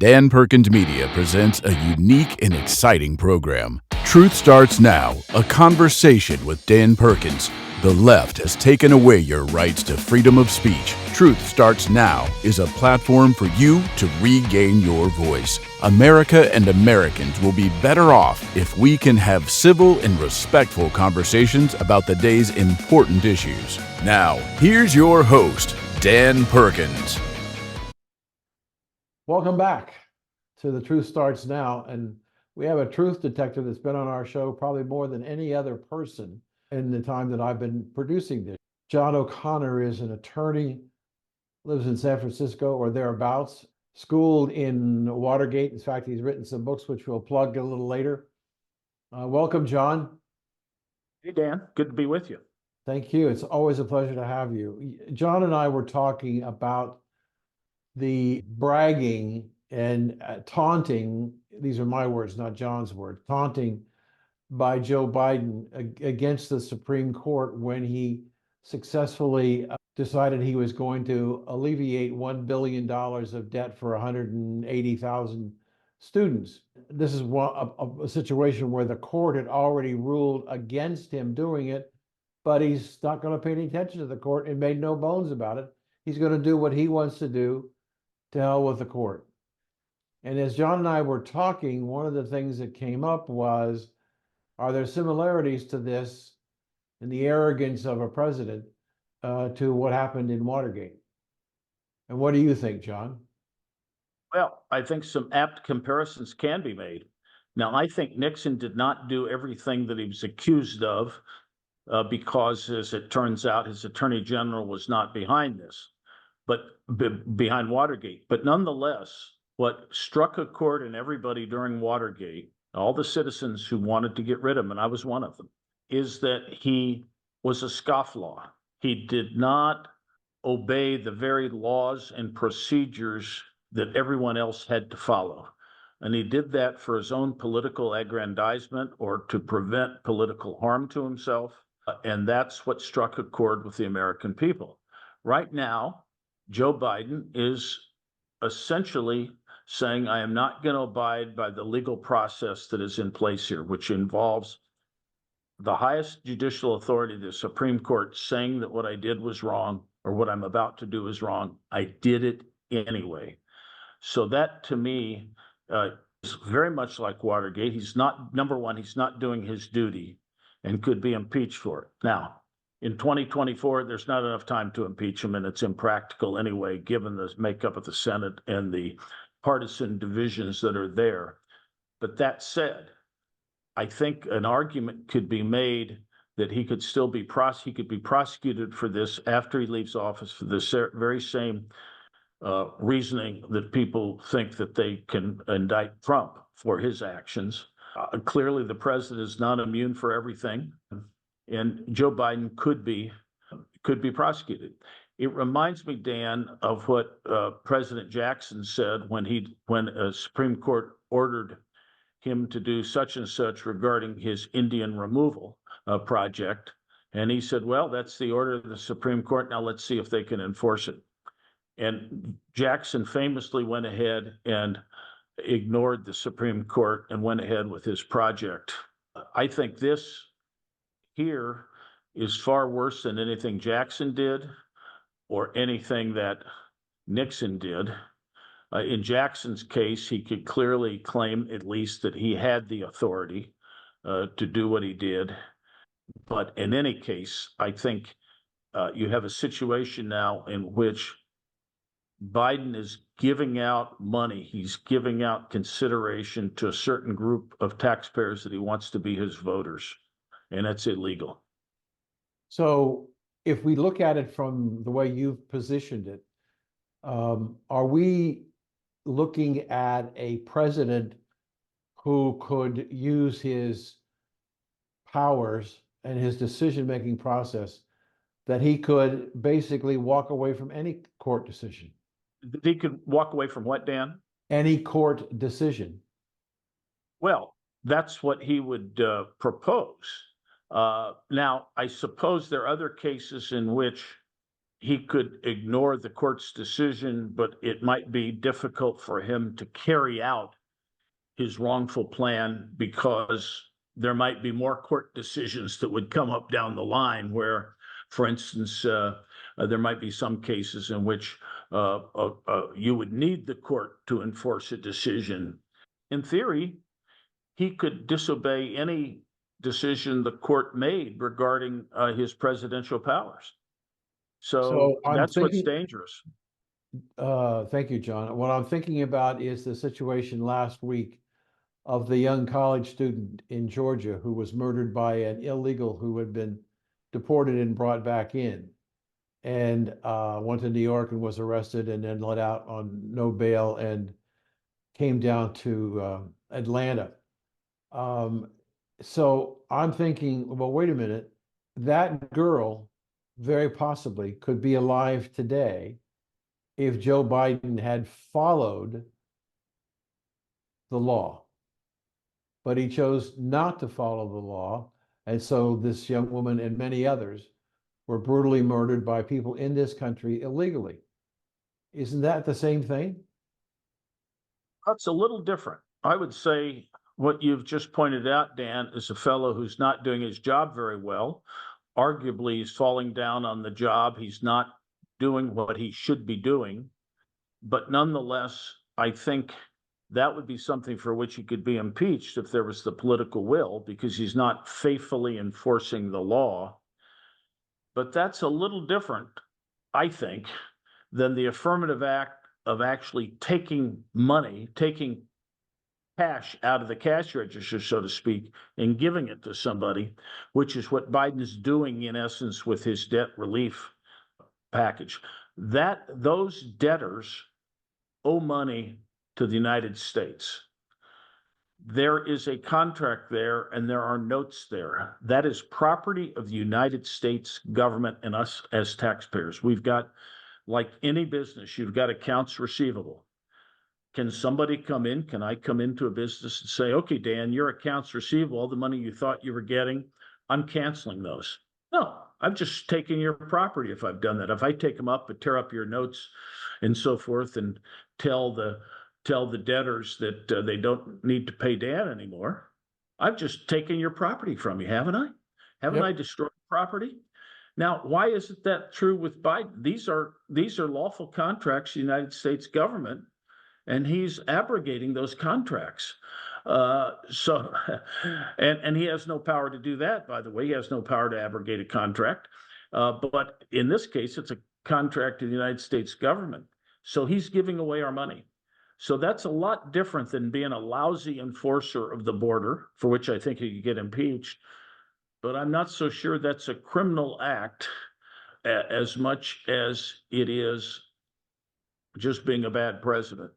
Dan Perkins Media presents a unique and exciting program. Truth Starts Now, a conversation with Dan Perkins. The left has taken away your rights to freedom of speech. Truth Starts Now is a platform for you to regain your voice. America and Americans will be better off if we can have civil and respectful conversations about the day's important issues. Now, here's your host, Dan Perkins. Welcome back to The Truth Starts Now. And we have a truth detector that's been on our show probably more than any other person in the time that I've been producing this. John O'Connor is an attorney, lives in San Francisco or thereabouts, schooled in Watergate. In fact, he's written some books, which we'll plug a little later. Welcome, John. Hey, Dan. Good to be with you. Thank you. It's always a pleasure to have you. John and I were talking about the bragging and taunting, these are my words, not John's words, taunting by Joe Biden against the Supreme Court when he successfully decided he was going to alleviate $1 billion of debt for 180,000 students. This is a situation where the court had already ruled against him doing it, but he's not going to pay any attention to the court and made no bones about it. He's going to do what he wants to do. To hell with the court. And as John and I were talking, one of the things that came up was, are there similarities to this and the arrogance of a president to what happened in Watergate? And what do you think, John? Well, I think some apt comparisons can be made. Now, I think Nixon did not do everything that he was accused of because, as it turns out, his attorney general was not behind this. But behind Watergate. But nonetheless, what struck a chord in everybody during Watergate, all the citizens who wanted to get rid of him, and I was one of them, is that he was a scofflaw. He did not obey the very laws and procedures that everyone else had to follow. And he did that for his own political aggrandizement or to prevent political harm to himself. And that's what struck a chord with the American people. Right now, Joe Biden is essentially saying, I am not going to abide by the legal process that is in place here, which involves the highest judicial authority, the Supreme Court, saying that what I did was wrong or what I'm about to do is wrong. I did it anyway. So that, to me, is very much like Watergate. He's not, number one, he's not doing his duty and could be impeached for it. Now, in 2024, there's not enough time to impeach him, and it's impractical anyway, given the makeup of the Senate and the partisan divisions that are there. But that said, I think an argument could be made that he could still be prosecuted for this after he leaves office for this very same reasoning that people think that they can indict Trump for his actions. Clearly, the president is not immune for everything. And Joe Biden could be prosecuted. It reminds me, Dan, of what President Jackson said when a Supreme Court ordered him to do such and such regarding his Indian removal project. And he said, well, that's the order of the Supreme Court. Now let's see if they can enforce it. And Jackson famously went ahead and ignored the Supreme Court and went ahead with his project. I think this here is far worse than anything Jackson did or anything that Nixon did. In Jackson's case, he could clearly claim at least that he had the authority to do what he did. But in any case, I think you have a situation now in which Biden is giving out money. He's giving out consideration to a certain group of taxpayers that he wants to be his voters. And that's illegal. So if we look at it from the way you've positioned it, are we looking at a president who could use his powers and his decision-making process that he could basically walk away from any court decision? He could walk away from what, Dan? Any court decision. Well, that's what he would propose. Now, I suppose there are other cases in which he could ignore the court's decision, but it might be difficult for him to carry out his wrongful plan because there might be more court decisions that would come up down the line where, for instance, there might be some cases in which you would need the court to enforce a decision. In theory, he could disobey any decision the court made regarding his presidential powers. So I'm that's what's thinking, dangerous. thank you, John. What I'm thinking about is the situation last week of the young college student in Georgia who was murdered by an illegal who had been deported and brought back in, and went to New York and was arrested and then let out on no bail and came down to Atlanta. So I'm thinking, well, wait a minute, that girl very possibly could be alive today if Joe Biden had followed the law. But he chose not to follow the law. And so this young woman and many others were brutally murdered by people in this country illegally. Isn't that the same thing? That's a little different. I would say what you've just pointed out, Dan, is a fellow who's not doing his job very well. Arguably, he's falling down on the job. He's not doing what he should be doing. But nonetheless, I think that would be something for which he could be impeached if there was the political will, because he's not faithfully enforcing the law. But that's a little different, I think, than the affirmative act of actually taking money, taking cash out of the cash register, so to speak, and giving it to somebody, which is what Biden's doing in essence with his debt relief package. That those debtors owe money to the United States. There is a contract there and there are notes there. That is property of the United States government and us as taxpayers. We've got, like any business, you've got accounts receivable. Can somebody come in? Can I come into a business and say, okay, Dan, your accounts receivable, all the money you thought you were getting, I'm canceling those? No, I'm just taking your property if I've done that. If I take them up and tear up your notes and so forth and tell the debtors that they don't need to pay Dan anymore, I've just taken your property from you, haven't I? Haven't I destroyed property? Now, why isn't that true with Biden? These are lawful contracts, the United States government, and he's abrogating those contracts. So, and he has no power to do that, by the way. He has no power to abrogate a contract. But in this case, it's a contract to the United States government. So he's giving away our money. So that's a lot different than being a lousy enforcer of the border, for which I think he could get impeached. But I'm not so sure that's a criminal act as much as it is just being a bad president.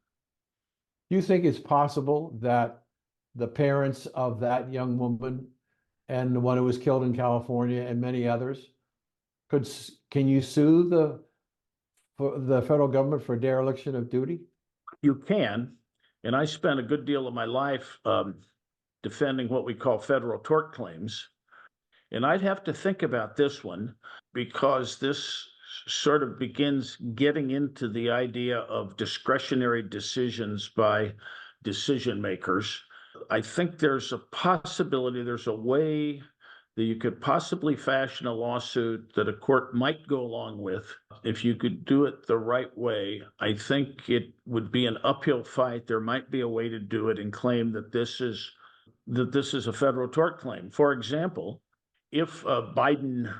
Do you think it's possible that the parents of that young woman and the one who was killed in California and many others can you sue the federal government for dereliction of duty? You can, and I spent a good deal of my life defending what we call federal tort claims. And I'd have to think about this one because this sort of begins getting into the idea of discretionary decisions by decision makers. I think there's a possibility, there's a way that you could possibly fashion a lawsuit that a court might go along with. If you could do it the right way, I think it would be an uphill fight. There might be a way to do it and claim that this is a federal tort claim. For example, if Biden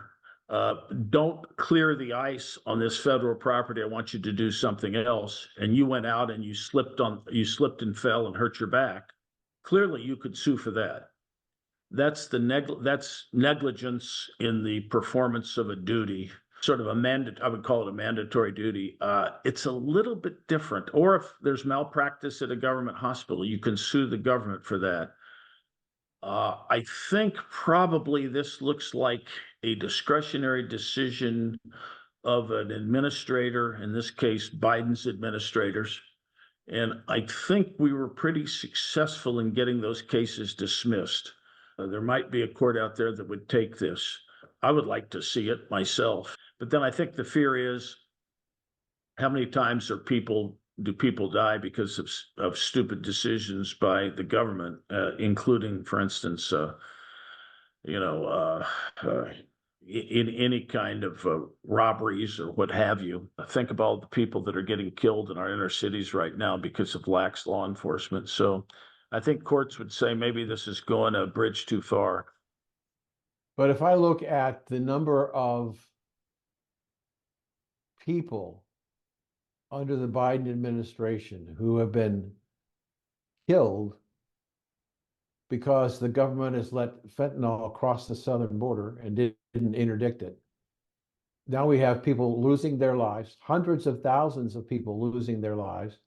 don't clear the ice on this federal property, I want you to do something else, and you went out and you slipped and fell and hurt your back, clearly you could sue for that. That's negligence in the performance of a duty, sort of I would call it a mandatory duty. It's a little bit different. Or if there's malpractice at a government hospital, you can sue the government for that. I think probably this looks like a discretionary decision of an administrator, in this case, Biden's administrators. And I think we were pretty successful in getting those cases dismissed. There might be a court out there that would take this. I would like to see it myself. But then I think the fear is, how many times do people die because of stupid decisions by the government, including, for instance, you know, in any kind of robberies or what have you. Think about all the people that are getting killed in our inner cities right now because of lax law enforcement. So I think courts would say maybe this is going a bridge too far. But if I look at the number of people under the Biden administration who have been killed because the government has let fentanyl across the southern border and didn't interdict it. Now we have people losing their lives, hundreds of thousands of people losing their lives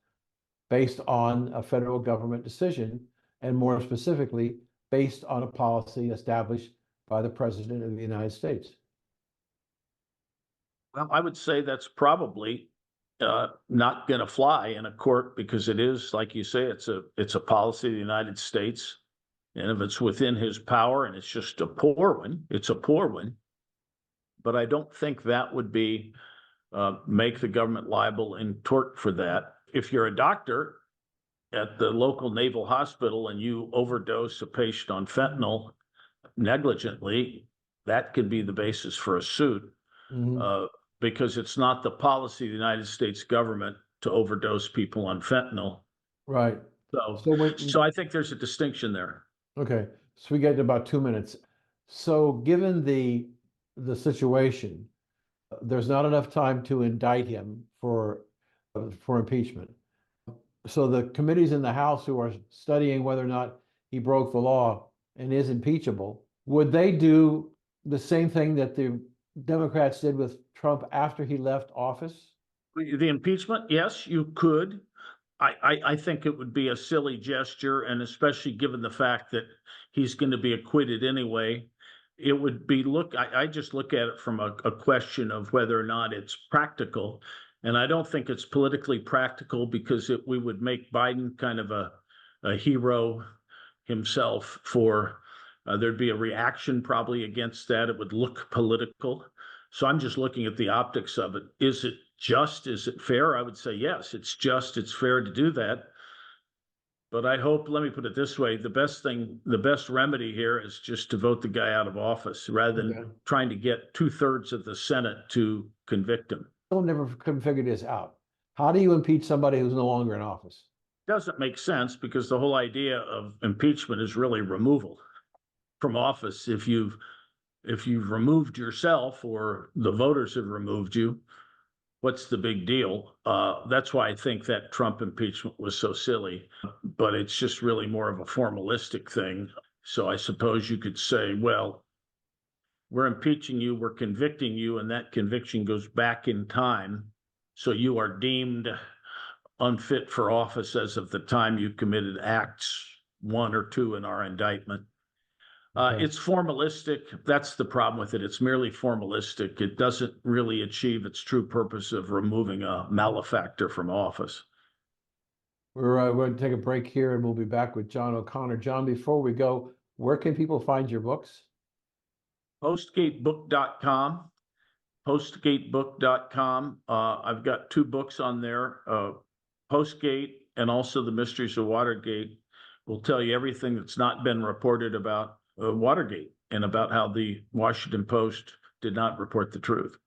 based on a federal government decision, and more specifically, based on a policy established by the President of the United States. Well, I would say that's probably not going to fly in a court, because it is, like you say, it's a policy of the United States. And if it's within his power, and it's just a poor one, it's a poor one. But I don't think that would be make the government liable in tort for that. If you're a doctor at the local naval hospital and you overdose a patient on fentanyl negligently, that could be the basis for a suit, because it's not the policy of the United States government to overdose people on fentanyl. Right. So I think there's a distinction there. Okay, so we get about 2 minutes. So given the situation, there's not enough time to indict him for impeachment. So the committees in the House who are studying whether or not he broke the law and is impeachable, would they do the same thing that the Democrats did with Trump after he left office? The impeachment, yes, you could. I think it would be a silly gesture, and especially given the fact that he's going to be acquitted anyway, it would be I just look at it from a question of whether or not it's practical. And I don't think it's politically practical, because we would make Biden kind of a hero himself for, there'd be a reaction probably against that. It would look political. So I'm just looking at the optics of it. Is it just? Is it fair? I would say yes, it's just, it's fair to do that. But I hope, let me put it this way, the best remedy here is just to vote the guy out of office, rather than trying to get 2/3 of the Senate to convict him. I'll never figure this out. How do you impeach somebody who's no longer in office? Doesn't make sense, because the whole idea of impeachment is really removal from office. If you've removed yourself, or the voters have removed you, what's the big deal? That's why I think that Trump impeachment was so silly, but it's just really more of a formalistic thing. So I suppose you could say, well, we're impeaching you, we're convicting you, and that conviction goes back in time. So you are deemed unfit for office as of the time you committed acts 1 or 2 in our indictment. It's formalistic. That's the problem with it. It's merely formalistic. It doesn't really achieve its true purpose of removing a malefactor from office. We're going to take a break here, and we'll be back with John O'Connor. John, before we go, where can people find your books? Postgatebook.com. Postgatebook.com. I've got 2 books on there. Postgate and also The Mysteries of Watergate will tell you everything that's not been reported about Watergate, and about how the Washington Post did not report the truth.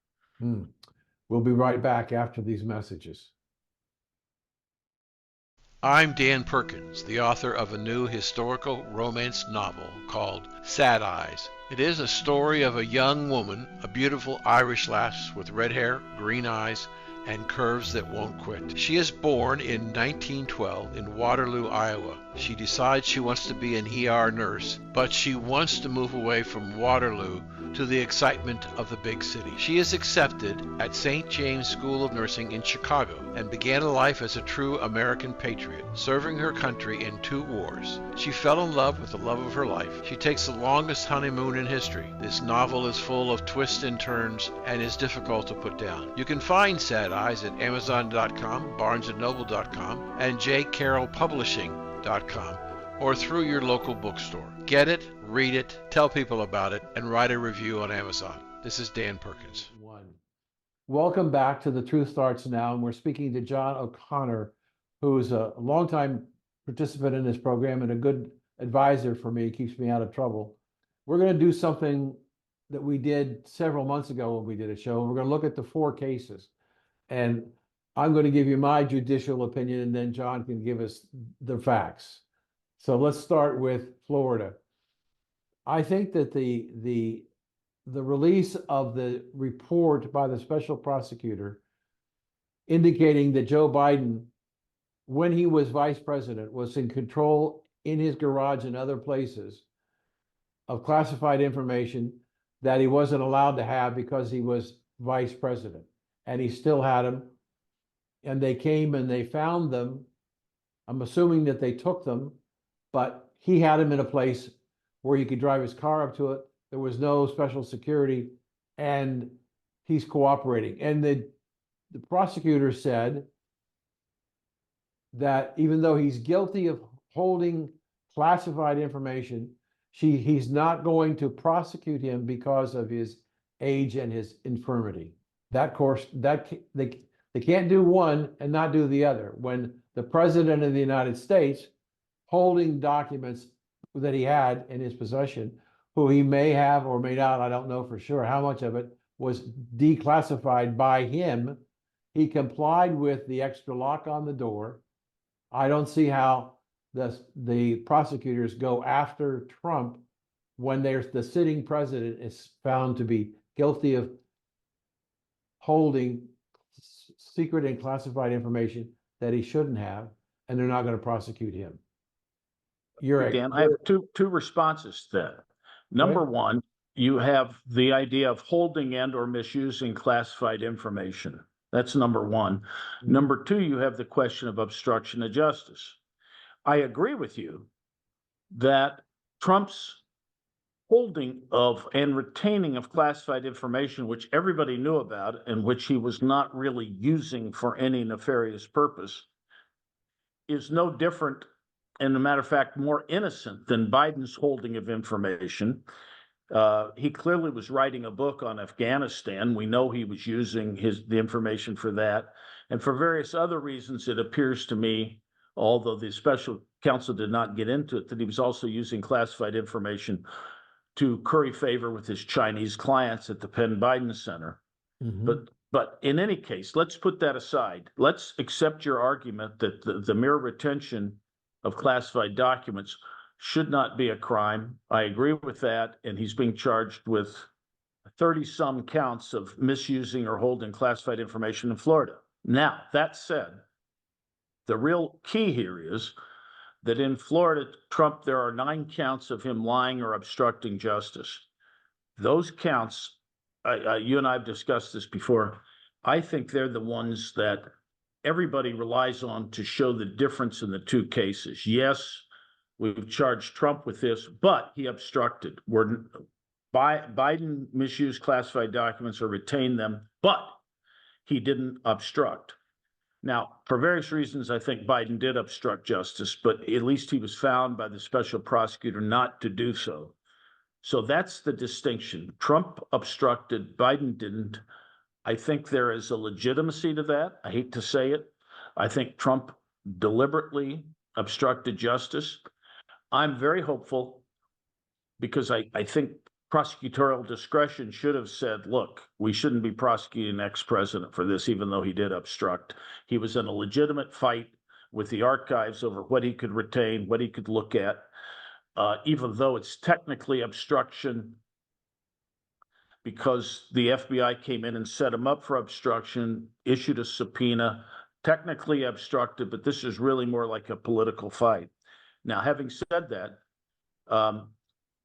We'll be right back after these messages. I'm Dan Perkins, the author of a new historical romance novel called Sad Eyes. It is a story of a young woman, a beautiful Irish lass with red hair, green eyes, and curves that won't quit. She is born in 1912 in Waterloo, Iowa. She decides she wants to be an ER nurse, but she wants to move away from Waterloo to the excitement of the big city. She is accepted at St. James School of Nursing in Chicago and began a life as a true American patriot, serving her country in 2 wars. She fell in love with the love of her life. She takes the longest honeymoon in history. This novel is full of twists and turns and is difficult to put down. You can find Sad Eyes at Amazon.com, BarnesandNoble.com, and jcarrollpublishing.com. or through your local bookstore. Get it, read it, tell people about it, and write a review on Amazon. This is Dan Perkins. Welcome back to The Truth Starts Now, and we're speaking to John O'Connor, who's a longtime participant in this program and a good advisor for me, keeps me out of trouble. We're going to do something that we did several months ago when we did a show. We're going to look at the 4 cases, and I'm going to give you my judicial opinion, and then John can give us the facts. So let's start with Florida. I think that the release of the report by the special prosecutor indicating that Joe Biden, when he was vice president, was in control in his garage and other places of classified information that he wasn't allowed to have because he was vice president, and he still had them. And they came and they found them. I'm assuming that they took them, but he had them in a place where he could drive his car up to it. There was no special security, and he's cooperating. And the prosecutor said that even though he's guilty of holding classified information, he's not going to prosecute him because of his age and his infirmity. That course, they can't do one and not do the other. When the president of the United States, holding documents that he had in his possession, who he may have or may not, I don't know for sure how much of it was declassified by him, he complied with the extra lock on the door. I don't see how the prosecutors go after Trump when the sitting president is found to be guilty of holding secret and classified information that he shouldn't have, and they're not going to prosecute him. Dan, I have two responses to that. Number one, you have the idea of holding and or misusing classified information. That's number one. Number two, you have the question of obstruction of justice. I agree with you that Trump's holding of and retaining of classified information, which everybody knew about and which he was not really using for any nefarious purpose, is no different, and a matter of fact, more innocent than Biden's holding of information. He clearly was writing a book on Afghanistan. We know he was using the information for that. And for various other reasons, it appears to me, although the special counsel did not get into it, that he was also using classified information to curry favor with his Chinese clients at the Penn Biden Center. But in any case, let's put that aside. Let's accept your argument that the mere retention of classified documents should not be a crime. I agree with that, and he's being charged with 30-some counts of misusing or holding classified information in Florida. Now, that said, the real key here is that in Florida, Trump, there are 9 counts of him lying or obstructing justice. Those counts, you and I have discussed this before, I think they're the ones that everybody relies on to show the difference in the 2 cases. Yes, we've charged Trump with this, but he obstructed. Biden misused classified documents or retained them, but he didn't obstruct. Now, for various reasons, I think Biden did obstruct justice, but at least he was found by the special prosecutor not to do so. So that's the distinction. Trump obstructed, Biden didn't. I think there is a legitimacy to that. I hate to say it. I think Trump deliberately obstructed justice. I'm very hopeful because I think prosecutorial discretion should have said, look, we shouldn't be prosecuting an ex-president for this, even though he did obstruct. He was in a legitimate fight with the archives over what he could retain, what he could look at, even though it's technically obstruction because the FBI came in and set him up for obstruction, issued a subpoena, technically obstructed, but this is really more like a political fight. Now, having said that,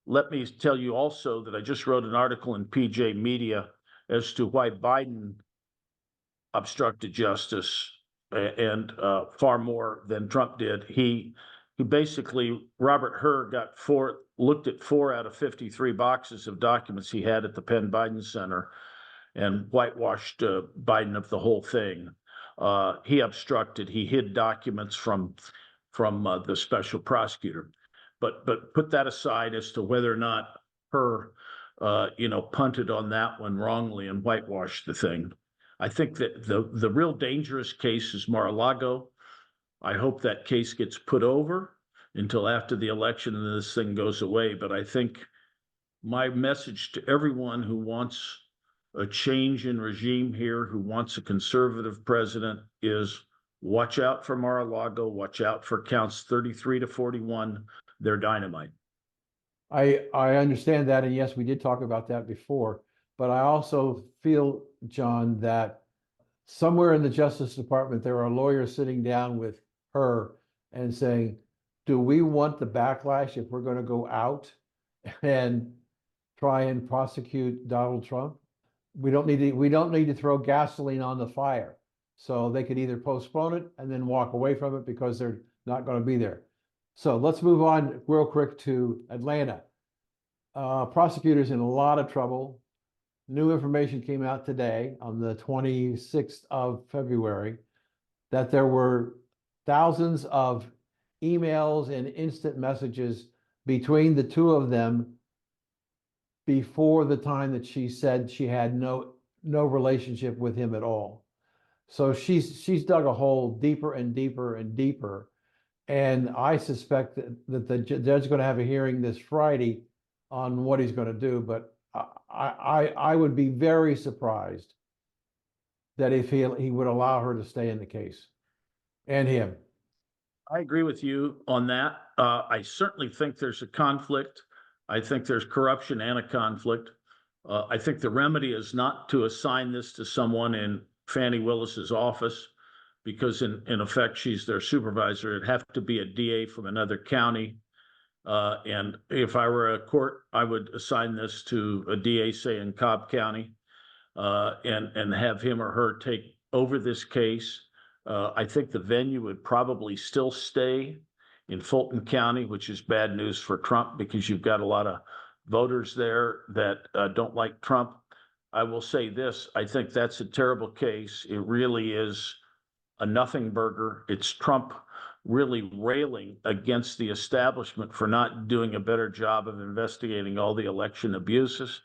let me tell you also that I just wrote an article in PJ Media as to why Biden obstructed justice and far more than Trump did. He basically, Robert Hur looked at 4 out of 53 boxes of documents he had at the Penn Biden Center and whitewashed Biden of the whole thing. He obstructed, he hid documents from the special prosecutor. But put that aside as to whether or not her, punted on that one wrongly and whitewashed the thing. I think that the real dangerous case is Mar-a-Lago. I hope that case gets put over until after the election and this thing goes away. But I think my message to everyone who wants a change in regime here, who wants a conservative president, is watch out for Mar-a-Lago, watch out for counts 33 to 41. They're dynamite. I understand that, and yes, we did talk about that before, but I also feel, John, that somewhere in the Justice Department, there are lawyers sitting down with her and saying, do we want the backlash if we're going to go out and try and prosecute Donald Trump? We don't need to throw gasoline on the fire. So they could either postpone it and then walk away from it because they're not going to be there. So let's move on real quick to Atlanta. Prosecutors in a lot of trouble. New information came out today on the 26th of February that there were thousands of emails and instant messages between the two of them before the time that she said she had no relationship with him at all. So she's dug a hole deeper and deeper and deeper. And I suspect that the judge is going to have a hearing this Friday on what he's going to do. But I would be very surprised that if he would allow her to stay in the case, and him. I agree with you on that. I certainly think there's a conflict. I think there's corruption and a conflict. I think the remedy is not to assign this to someone in Fannie Willis's office, because in effect, she's their supervisor. It'd have to be a DA from another county. And if I were a court, I would assign this to a DA, say in Cobb County, and have him or her take over this case. I think the venue would probably still stay in Fulton County, which is bad news for Trump because you've got a lot of voters there that don't like Trump. I will say this, I think that's a terrible case. It really is a nothing burger. It's Trump really railing against the establishment for not doing a better job of investigating all the election abuses.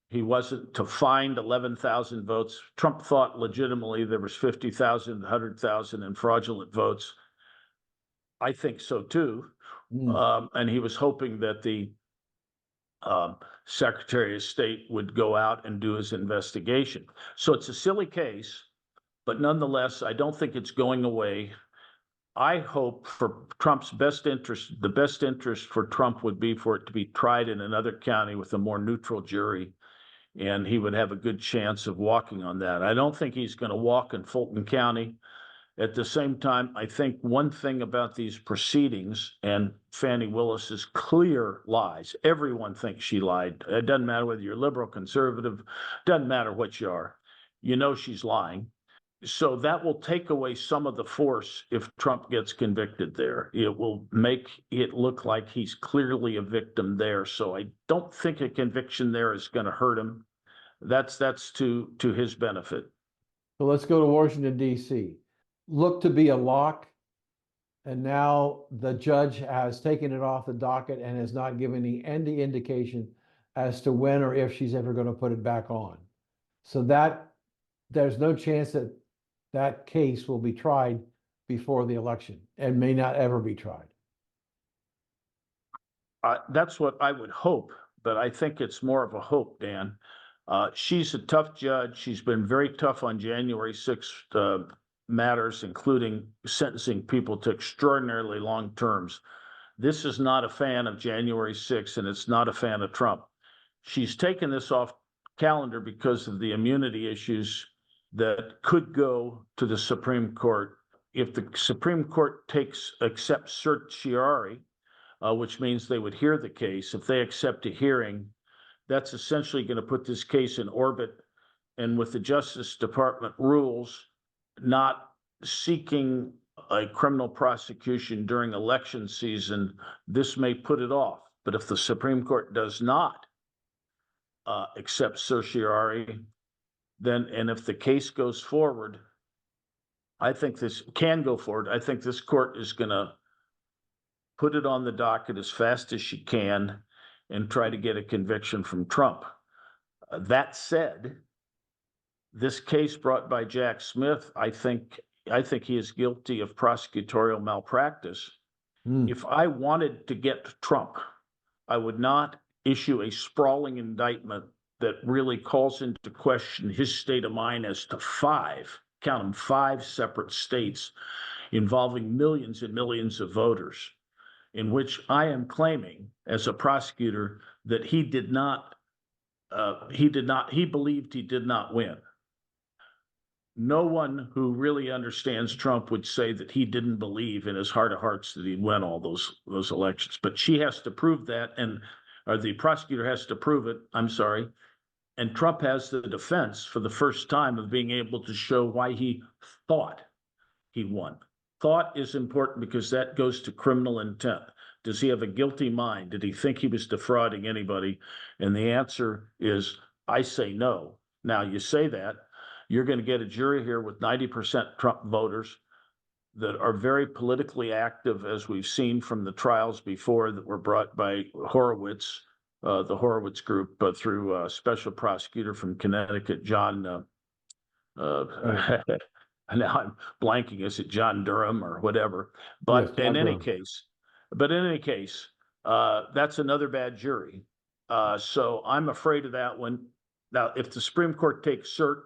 He wasn't to find 11,000 votes. Trump thought legitimately there was 50,000, 100,000 in fraudulent votes. I think so too. And he was hoping that the Secretary of State would go out and do his investigation. So it's a silly case, but nonetheless, I don't think it's going away. I hope for Trump's best interest, the best interest for Trump would be for it to be tried in another county with a more neutral jury, and he would have a good chance of walking on that. I don't think he's going to walk in Fulton County. At the same time, I think one thing about these proceedings and Fannie Willis's clear lies, everyone thinks she lied. It doesn't matter whether you're liberal, conservative, doesn't matter what you are. You know she's lying. So that will take away some of the force if Trump gets convicted there. It will make it look like he's clearly a victim there. So I don't think a conviction there is going to hurt him. That's to his benefit. So let's go to Washington, D.C. Looked to be a lock, and now the judge has taken it off the docket and has not given any indication as to when or if she's ever going to put it back on. So that there's no chance that that case will be tried before the election and may not ever be tried. That's what I would hope, but I think it's more of a hope, Dan. She's a tough judge. She's been very tough on January 6th matters, including sentencing people to extraordinarily long terms. This is not a fan of January 6th, and it's not a fan of Trump. She's taken this off calendar because of the immunity issues that could go to the Supreme Court. If the Supreme Court accepts certiorari, which means they would hear the case, if they accept a hearing, that's essentially going to put this case in orbit. And with the Justice Department rules not seeking a criminal prosecution during election season, this may put it off. But if the Supreme Court does not accept certiorari, then, and if the case goes forward, I think this can go forward. I think this court is going to put it on the docket as fast as she can, and try to get a conviction from Trump. That said, this case brought by Jack Smith, I think he is guilty of prosecutorial malpractice. If I wanted to get Trump, I would not issue a sprawling indictment that really calls into question his state of mind as to count them, 5 separate states involving millions and millions of voters, in which I am claiming as a prosecutor that he believed he did not win. No one who really understands Trump would say that he didn't believe in his heart of hearts that he'd win all those elections. But she has to prove that, or the prosecutor has to prove it. I'm sorry. And Trump has the defense for the first time of being able to show why he thought he won. Thought is important because that goes to criminal intent. Does he have a guilty mind? Did he think he was defrauding anybody? And the answer is, I say no. Now, you say that, you're going to get a jury here with 90% Trump voters that are very politically active, as we've seen from the trials before that were brought by Horowitz, the Horowitz group, through a special prosecutor from Connecticut, John, now I'm blanking, is it John Durham or whatever? But Yes, in any case, that's another bad jury. So I'm afraid of that one. Now, if the Supreme Court takes cert,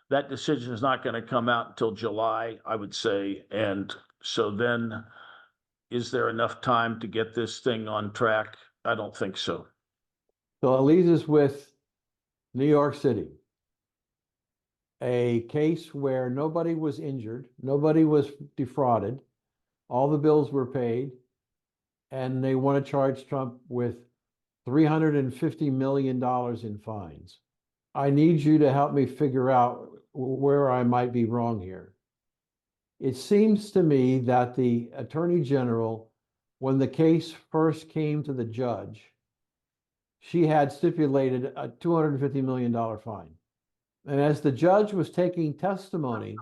that decision is not going to come out until July, I would say. And so then, is there enough time to get this thing on track? I don't think so. So it leaves us with New York City, a case where nobody was injured, nobody was defrauded, all the bills were paid, and they want to charge Trump with $350 million in fines. I need you to help me figure out where I might be wrong here. It seems to me that the Attorney General, when the case first came to the judge, she had stipulated a $250 million fine. And as the judge was taking testimony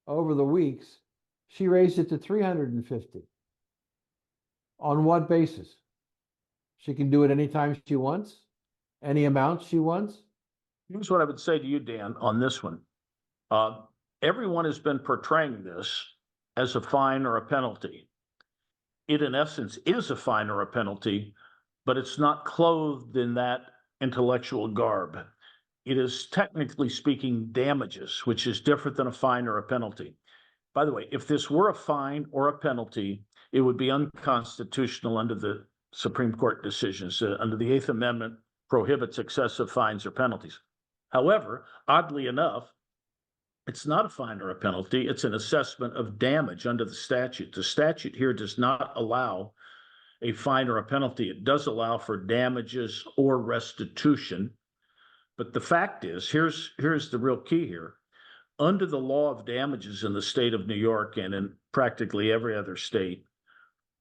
over the weeks, she raised it to 350. On what basis? She can do it anytime she wants, any amount she wants. Here's what I would say to you, Dan, on this one. Everyone has been portraying this as a fine or a penalty. It, in essence, is a fine or a penalty, but it's not clothed in that intellectual garb. It is, technically speaking, damages, which is different than a fine or a penalty. By the way, if this were a fine or a penalty, it would be unconstitutional under the Supreme Court decisions. Under the Eighth Amendment, prohibits excessive fines or penalties. However, oddly enough, it's not a fine or a penalty. It's an assessment of damage under the statute. The statute here does not allow a fine or a penalty. It does allow for damages or restitution. But the fact is, here's the real key here. Under the law of damages in the state of New York and in practically every other state,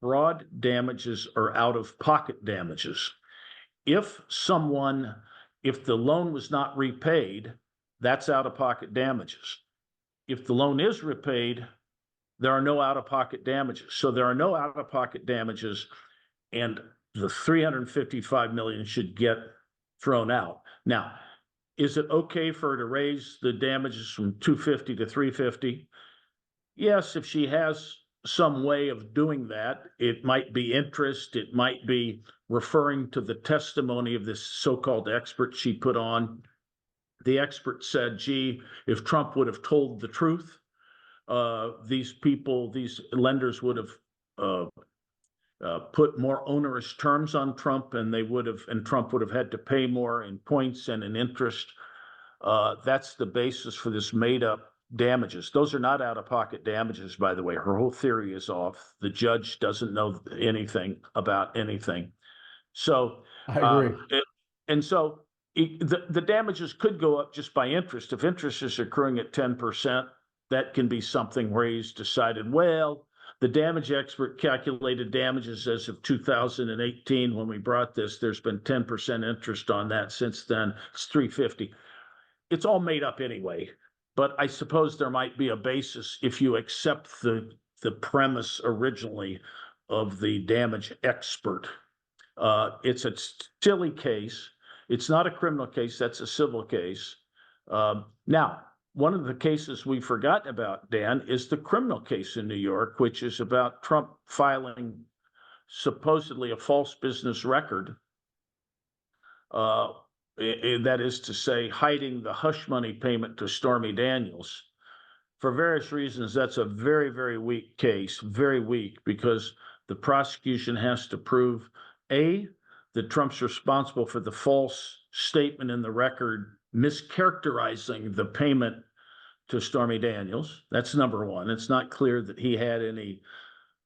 broad damages are out-of-pocket damages. If the loan was not repaid, that's out-of-pocket damages. If the loan is repaid, there are no out-of-pocket damages. So there are no out-of-pocket damages, and the $355 million should get thrown out. Now, is it okay for her to raise the damages from $250 to $350? Yes, if she has some way of doing that. It might be interest. It might be referring to the testimony of this so-called expert she put on. The expert said, gee, if Trump would have told the truth, these lenders would have put more onerous terms on Trump, and Trump would have had to pay more in points and in interest. That's the basis for this made-up damages. Those are not out-of-pocket damages, by the way. Her whole theory is off. The judge doesn't know anything about anything. So I agree. The damages could go up just by interest. If interest is accruing at 10%, that can be something where he's decided, well, the damage expert calculated damages as of 2018 when we brought this. There's been 10% interest on that since then. It's $350. It's all made up anyway. But I suppose there might be a basis if you accept the premise originally of the damage expert. It's a silly case. It's not a criminal case. That's a civil case. Now, one of the cases we've forgotten about, Dan, is the criminal case in New York, which is about Trump filing supposedly a false business record. That is to say, hiding the hush money payment to Stormy Daniels. For various reasons, that's a very, very weak case, very weak, because the prosecution has to prove, A, that Trump's responsible for the false statement in the record, mischaracterizing the payment to Stormy Daniels. That's number one. It's not clear that he had any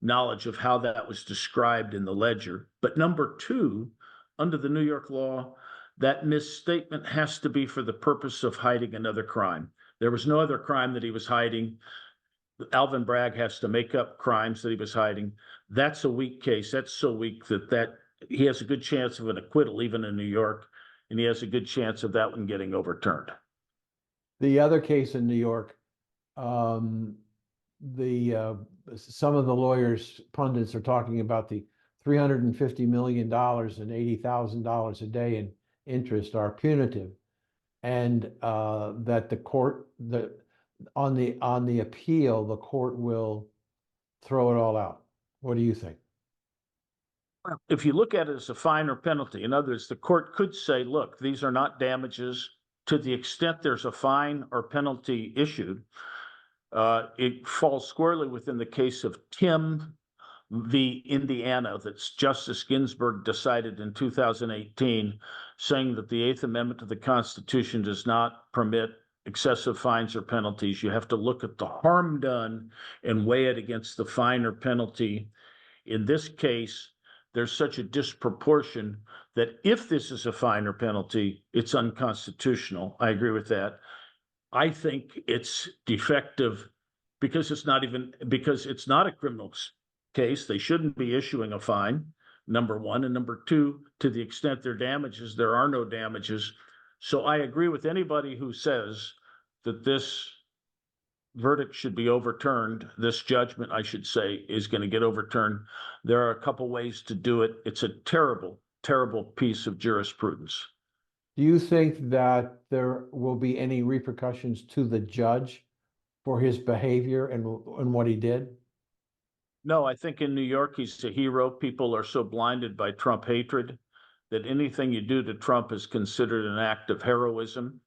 knowledge of how that was described in the ledger. But number two, under the New York law, that misstatement has to be for the purpose of hiding another crime. There was no other crime that he was hiding. Alvin Bragg has to make up crimes that he was hiding. That's a weak case. That's so weak that he has a good chance of an acquittal, even in New York, and he has a good chance of that one getting overturned. The other case in New York, some of the lawyers, pundits, are talking about the $350 million and $80,000 a day in interest are punitive, and that the court, on the appeal, the court will throw it all out. What do you think? Well, if you look at it as a fine or penalty, in other words, the court could say, look, these are not damages. To the extent there's a fine or penalty issued, it falls squarely within the case of Tim v. Indiana that Justice Ginsburg decided in 2018, saying that the Eighth Amendment to the Constitution does not permit excessive fines or penalties. You have to look at the harm done and weigh it against the fine or penalty. In this case, there's such a disproportion that if this is a fine or penalty, it's unconstitutional. I agree with that. I think it's defective because it's not a criminal case. They shouldn't be issuing a fine, number one. And number two, to the extent there are damages, there are no damages. So I agree with anybody who says that this verdict should be overturned. This judgment, I should say, is going to get overturned. There are a couple ways to do it. It's a terrible, terrible piece of jurisprudence. Do you think that there will be any repercussions to the judge for his behavior and what he did? No, I think in New York, he's a hero. People are so blinded by Trump hatred that anything you do to Trump is considered an act of heroism.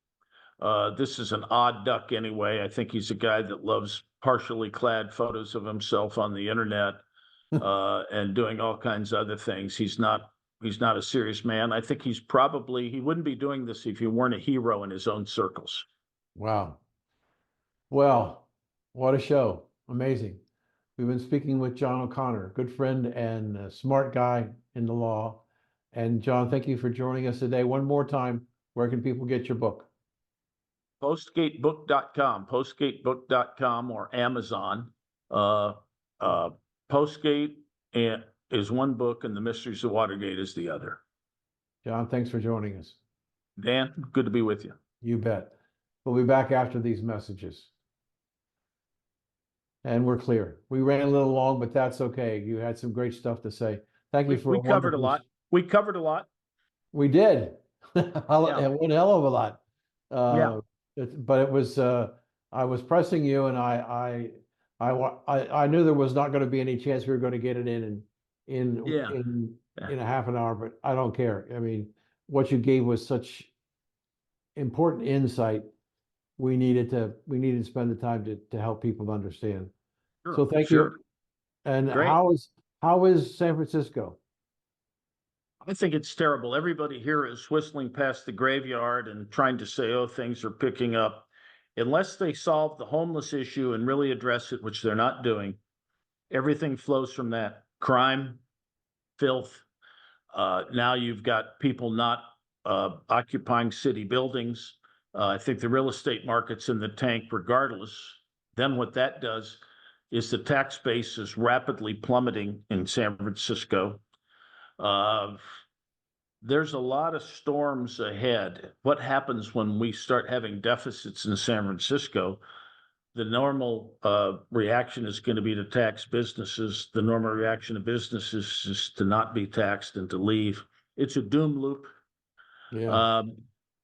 This is an odd duck anyway. I think he's a guy that loves partially clad photos of himself on the internet and doing all kinds of other things. He's not a serious man. I think he wouldn't be doing this if he weren't a hero in his own circles. Wow. Well, what a show. Amazing. We've been speaking with John O'Connor, good friend and a smart guy in the law. And John, thank you for joining us today. One more time, where can people get your book? Postgatebook.com or Amazon. Postgate is one book and The Mysteries of Watergate is the other. John, thanks for joining us. Dan, good to be with you. You bet. We'll be back after these messages. And we're clear. We ran a little long, but that's okay. You had some great stuff to say. Thank you for we covered a lot. We covered a lot. We did. One hell of a lot. Yeah. But it was I was pressing you, and I knew there was not going to be any chance we were going to get it in a half an hour, but I don't care. I mean, what you gave was such important insight. We needed to spend the time to help people understand. Sure, So thank you. And great. how is San Francisco? I think it's terrible. Everybody here is whistling past the graveyard and trying to say, oh, things are picking up. Unless they solve the homeless issue and really address it, which they're not doing, everything flows from that. Crime, filth. Now you've got people not occupying city buildings. I think the real estate market's in the tank regardless. Then what that does is the tax base is rapidly plummeting in San Francisco. There's a lot of storms ahead. What happens when we start having deficits in San Francisco? the normal reaction is going to be to tax businesses. The normal reaction of businesses is to not be taxed and to leave. It's a doom loop. Yeah.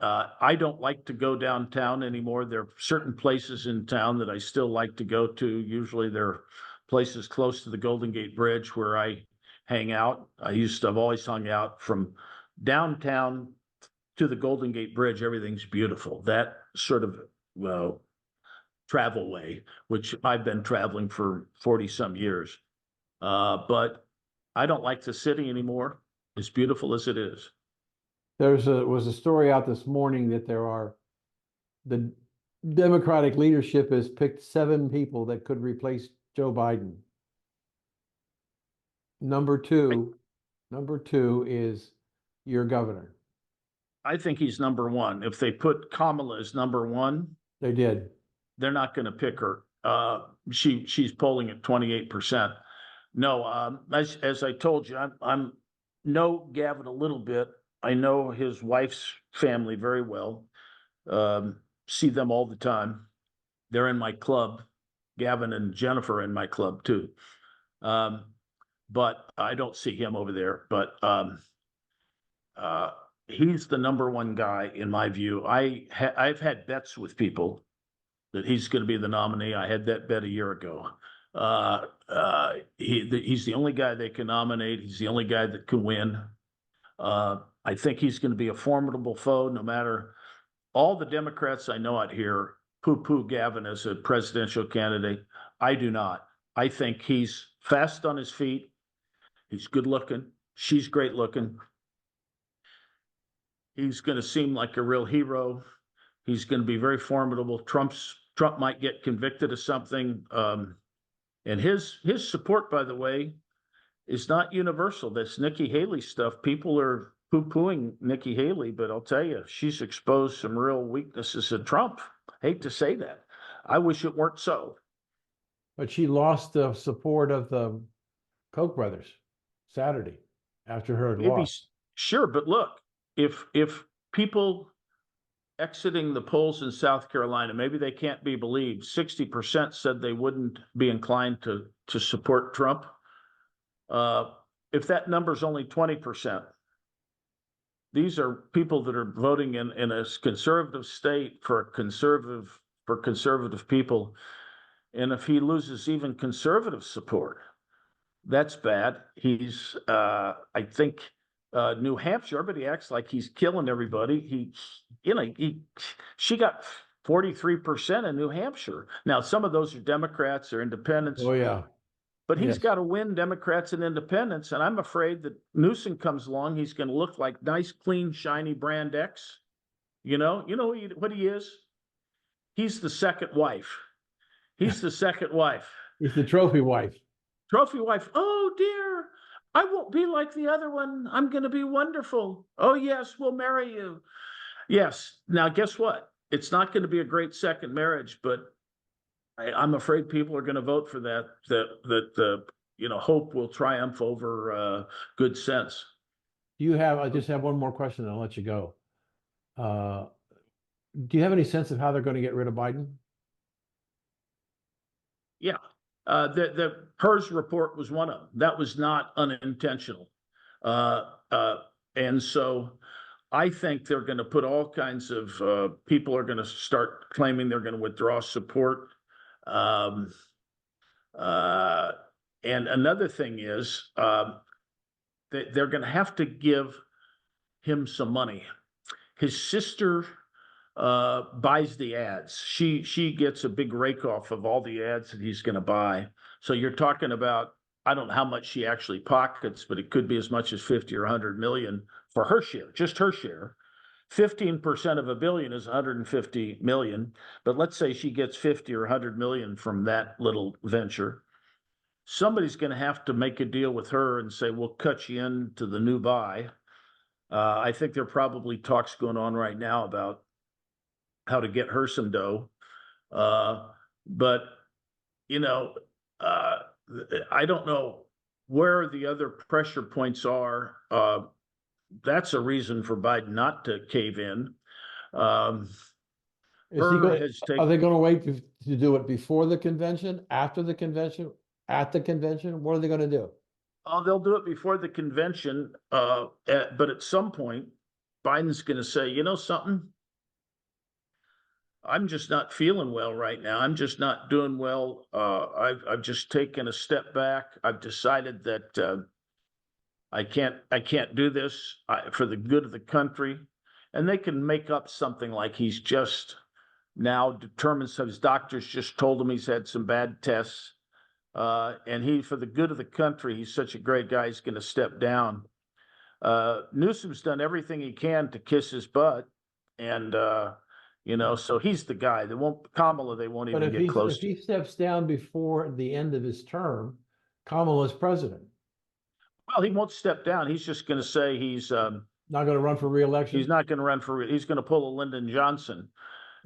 I don't like to go downtown anymore. There are certain places in town that I still like to go to. Usually they're places close to the Golden Gate Bridge where I hang out. I've always hung out from downtown to the Golden Gate Bridge. Everything's beautiful. That sort of, well, travel way, which I've been traveling for 40 some years. But I don't like the city anymore, as beautiful as it is. Was a story out this morning that the Democratic leadership has picked 7 people that could replace Joe Biden. Number two is your governor. I think he's number one. If they put Kamala as number one, They did. they're not going to pick her. She's polling at 28%. No, as I told you, I'm know Gavin a little bit. I know his wife's family very well. See them all the time. They're in my club. Gavin and Jennifer are in my club too. But I don't see him over there. But he's the number one guy in my view. I've had bets with people that he's going to be the nominee. I had that bet a year ago. He's the only guy they can nominate. He's the only guy that can win. I think he's going to be a formidable foe, no matter. All the Democrats I know out here poo-poo Gavin as a presidential candidate. I do not. I think he's fast on his feet. He's good looking. She's great looking. He's going to seem like a real hero. He's going to be very formidable. Trump might get convicted of something. And his support, by the way, is not universal. That's Nikki Haley stuff. People are poo-pooing Nikki Haley, but I'll tell you, she's exposed some real weaknesses in Trump. Hate to say that. I wish it weren't so. But she lost the support of the Koch brothers Saturday after her loss. Sure, but look, if people exiting the polls in South Carolina, maybe they can't be believed. 60% said they wouldn't be inclined to support Trump. If that number is only 20%, these are people that are voting in a conservative state for conservative people. And if he loses even conservative support, that's bad. He's, I think, New Hampshire, everybody acts like he's killing everybody. She got 43% in New Hampshire. Now, some of those are Democrats or independents. Oh, yeah. But he's got to win Democrats and independents. And I'm afraid that Newsom comes along, he's going to look like nice, clean, shiny brand X. You know what he is? He's the second wife. He's the second wife. He's the trophy wife. Trophy wife. Oh, dear. I won't be like the other one. I'm going to be wonderful. Oh, yes, we'll marry you. Yes. Now, guess what? It's not going to be a great second marriage, but I'm afraid people are going to vote for that hope will triumph over good sense. I just have one more question and I'll let you go. Do you have any sense of how they're going to get rid of Biden? Yeah. The PERS report was one of them. That was not unintentional. And so I think they're going to put all kinds of people are going to start claiming they're going to withdraw support. And another thing is they're going to have to give him some money. His sister buys the ads. She gets a big rake off of all the ads that he's going to buy. So you're talking about, I don't know how much she actually pockets, but it could be as much as 50 or 100 million for her share, just her share. 15% of $1 billion is 150 million, but let's say she gets 50 or 100 million from that little venture. Somebody's going to have to make a deal with her and say, we'll cut you into the new buy. I think there are probably talks going on right now about how to get her some dough. But, I don't know where the other pressure points are. That's a reason for Biden not to cave in. Is he Burr going, has are they taken, going to wait to do it before the convention, after the convention, at the convention? What are they going to do? oh, they'll do it before the convention, but at some point, Biden's gonna say, you know something? I'm just not feeling well right now. I'm just not doing well. I've just taken a step back. I've decided that I can't do this for the good of the country. And they can make up something like he's just now determined. So his doctors just told him he's had some bad tests, and he, for the good of the country, he's such a great guy. He's going to step down. Newsom's done everything he can to kiss his butt, and so he's the guy. Kamala. They won't But even get close if to. he steps down before the end of his term, Kamala's president, Well, he won't step down. He's just going to say not going to run for reelection. he's not going to run for. He's going to pull a Lyndon Johnson,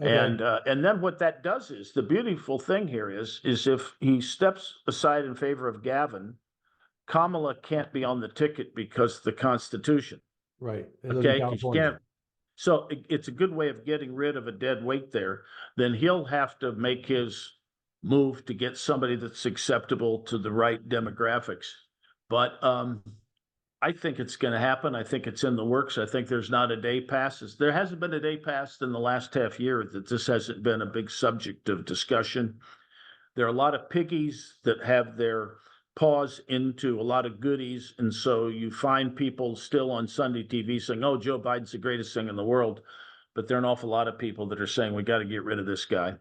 Okay. and then what that does is the beautiful thing here is if he steps aside in favor of Gavin, Kamala can't be on the ticket because of the Constitution. Right. Okay, because you can't. So it's a good way of getting rid of a dead weight there. Then he'll have to make his move to get somebody that's acceptable to the right demographics. But I think it's going to happen. I think it's in the works. I think there's not a day passes. There hasn't been a day passed in the last half year that this hasn't been a big subject of discussion. There are a lot of piggies that have their paws into a lot of goodies. And so you find people still on Sunday TV saying, oh, Joe Biden's the greatest thing in the world. But there are an awful lot of people that are saying, we got to get rid of this guy.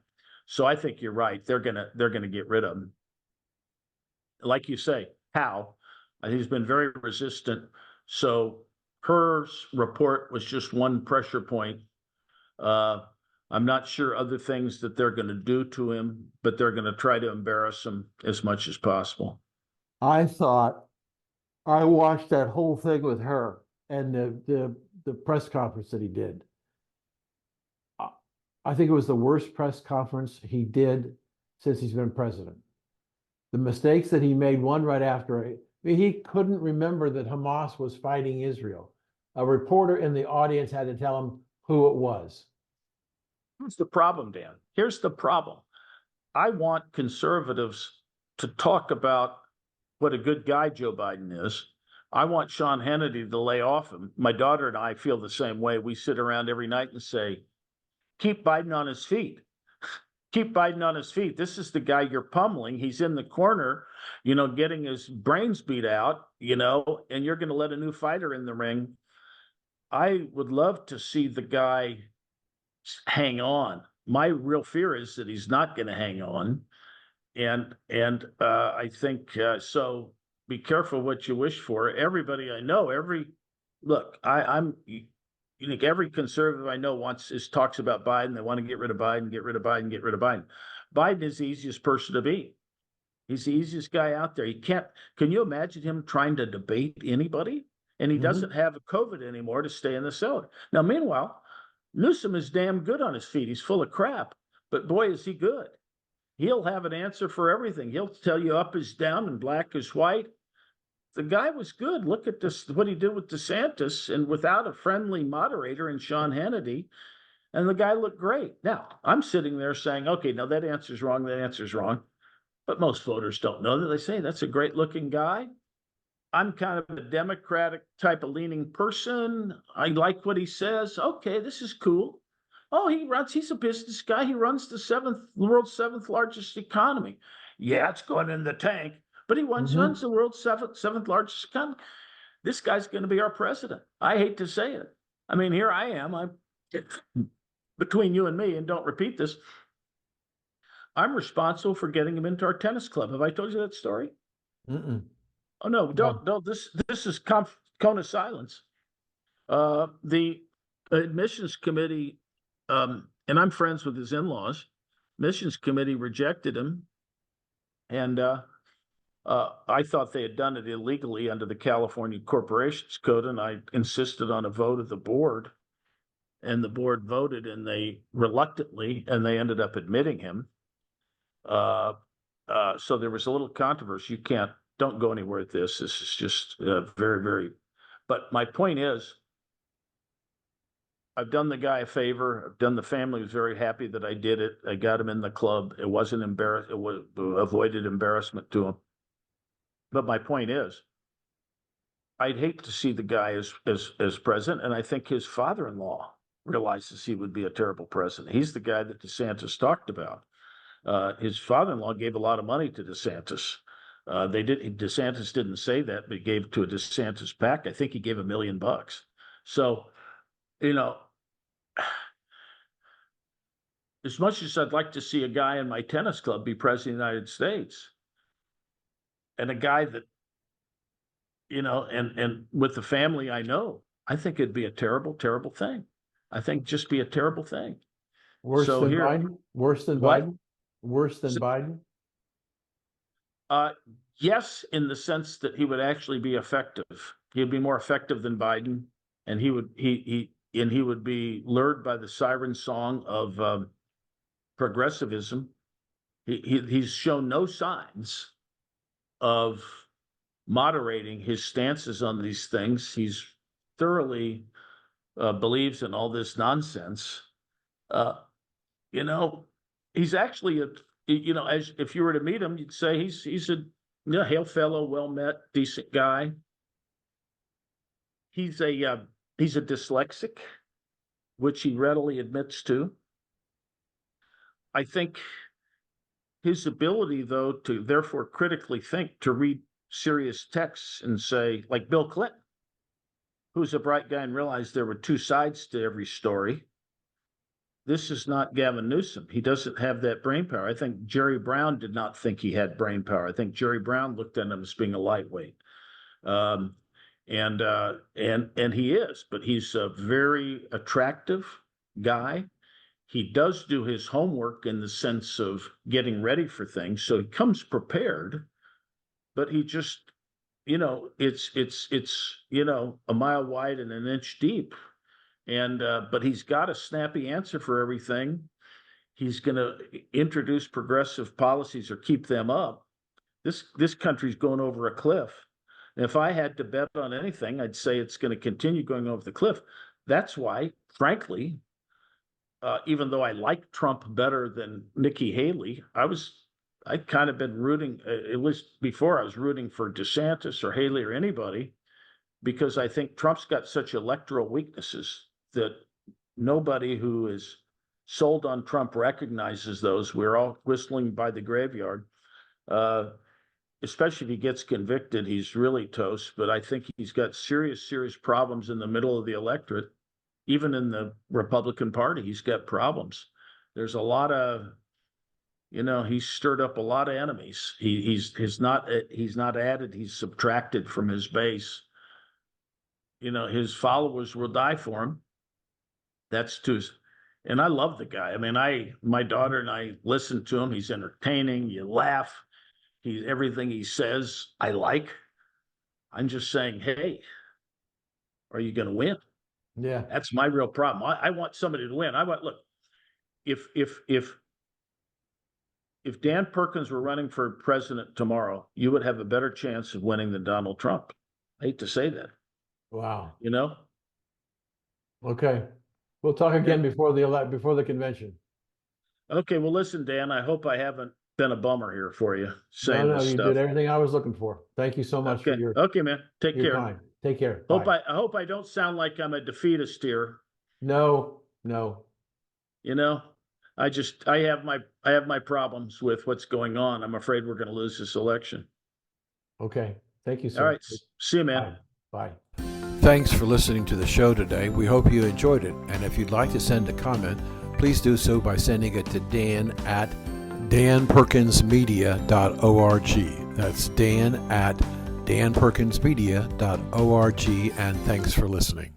So I think you're right. They're going to get rid of him. Like you say, how? He's been very resistant. So her report was just one pressure point. I'm not sure other things that they're going to do to him, but they're going to try to embarrass him as much as possible. I thought I watched that whole thing with her and the press conference that he did. I think it was the worst press conference he did since he's been president. The mistakes that he made, one right after, I mean, he couldn't remember that Hamas was fighting Israel. A reporter in the audience had to tell him who it was. Here's the problem, Dan. Here's the problem. I want conservatives to talk about what a good guy Joe Biden is. I want Sean Hannity to lay off him. My daughter and I feel the same way. We sit around every night and say, keep Biden on his feet. Keep Biden on his feet. This is the guy you're pummeling. He's in the corner, getting his brains beat out, and you're going to let a new fighter in the ring. I would love to see the guy hang on. My real fear is that he's not going to hang on. And I think so. Be careful what you wish for. Everybody I know, you think every conservative I know talks about Biden. They want to get rid of Biden, get rid of Biden, get rid of Biden. Biden is the easiest person to beat. He's the easiest guy out there. Can you imagine him trying to debate anybody? And he doesn't have a COVID anymore to stay in the cellar. Now, meanwhile, Newsom is damn good on his feet. He's full of crap, but boy, is he good. He'll have an answer for everything. He'll tell you up is down and black is white. The guy was good. Look at this, what he did with DeSantis and without a friendly moderator in Sean Hannity. And the guy looked great. Now, I'm sitting there saying, okay, now that answer's wrong. That answer's wrong. But most voters don't know that. They say that's a great looking guy. I'm kind of a Democratic type of leaning person. I like what he says. Okay, this is cool. Oh, he's a business guy. He runs the world's seventh largest economy. Yeah, it's going in the tank, but he runs the world's seventh largest economy. This guy's going to be our president. I hate to say it. I mean, here I am. I'm between you and me, and don't repeat this. I'm responsible for getting him into our tennis club. Have I told you that story? Oh no, don't. This is cone of silence. The admissions committee, and I'm friends with his in-laws. Admissions committee rejected him, and I thought they had done it illegally under the California Corporations Code, and I insisted on a vote of the board, and the board voted, and they reluctantly, and they ended up admitting him. So there was a little controversy. Don't go anywhere with this. This is just very, very, but my point is, I've done the guy a favor. I've done the family was very happy that I did it. I got him in the club. It wasn't embarrassed. It was avoided embarrassment to him. But my point is, I'd hate to see the guy as president, and I think his father-in-law realizes he would be a terrible president. He's the guy that DeSantis talked about. His father-in-law gave a lot of money to DeSantis. DeSantis didn't say that, but he gave to a DeSantis PAC. I think he gave $1 million. So, as much as I'd like to see a guy in my tennis club be president of the United States, and a guy that, and with the family I know, I think it'd be a terrible, terrible thing. I think just be a terrible thing. Worse than Biden? Worse than What? Biden? Worse than Biden? Yes, in the sense that he would actually be effective. He'd be more effective than Biden, and he would be lured by the siren song of progressivism. He's shown no signs of moderating his stances on these things. He's thoroughly believes in all this nonsense. He's actually as if you were to meet him, you'd say he's a hail fellow, well met, decent guy. He's a dyslexic, which he readily admits to. I think his ability, though, to therefore critically think, to read serious texts and say, like Bill Clinton, who's a bright guy and realized there were two sides to every story. This is not Gavin Newsom. He doesn't have that brain power. I think Jerry Brown did not think he had brain power. I think Jerry Brown looked at him as being a lightweight. And he is, but he's a very attractive guy. He does do his homework in the sense of getting ready for things. So he comes prepared, but he just, it's a mile wide and an inch deep. And but he's got a snappy answer for everything. He's going to introduce progressive policies or keep them up. This country's going over a cliff. And if I had to bet on anything, I'd say it's going to continue going over the cliff. That's why, frankly, even though I like Trump better than Nikki Haley, I'd kind of been rooting, at least before I was rooting for DeSantis or Haley or anybody, because I think Trump's got such electoral weaknesses that nobody who is sold on Trump recognizes those. We're all whistling by the graveyard. Especially if he gets convicted, he's really toast. But I think he's got serious, serious problems in the middle of the electorate. Even in the Republican Party, he's got problems. There's a lot of, he's stirred up a lot of enemies. He's not added, he's subtracted from his base. His followers will die for him. That's too, and I love the guy. I mean, my daughter and I listen to him. He's entertaining. You laugh. Everything he says, I like. I'm just saying, hey, are you going to win? Yeah. That's my real problem. I want somebody to win. Look, if Dan Perkins were running for president tomorrow, you would have a better chance of winning than Donald Trump. I hate to say that. Wow. Okay. We'll talk again before the convention. Okay. Well, listen, Dan, I hope I haven't been a bummer here for you saying No, this you stuff. did everything I was looking for. Thank you so much for your Okay, man. Take care. time. Take care. I hope I don't sound like I'm a defeatist here. No. I have my problems with what's going on. I'm afraid we're going to lose this election. Okay. Thank you, sir. All right. See you, man. Bye. Thanks for listening to the show today. We hope you enjoyed it. And if you'd like to send a comment, please do so by sending it to Dan at danperkinsmedia.org. That's Dan at danperkinsmedia.org. And thanks for listening.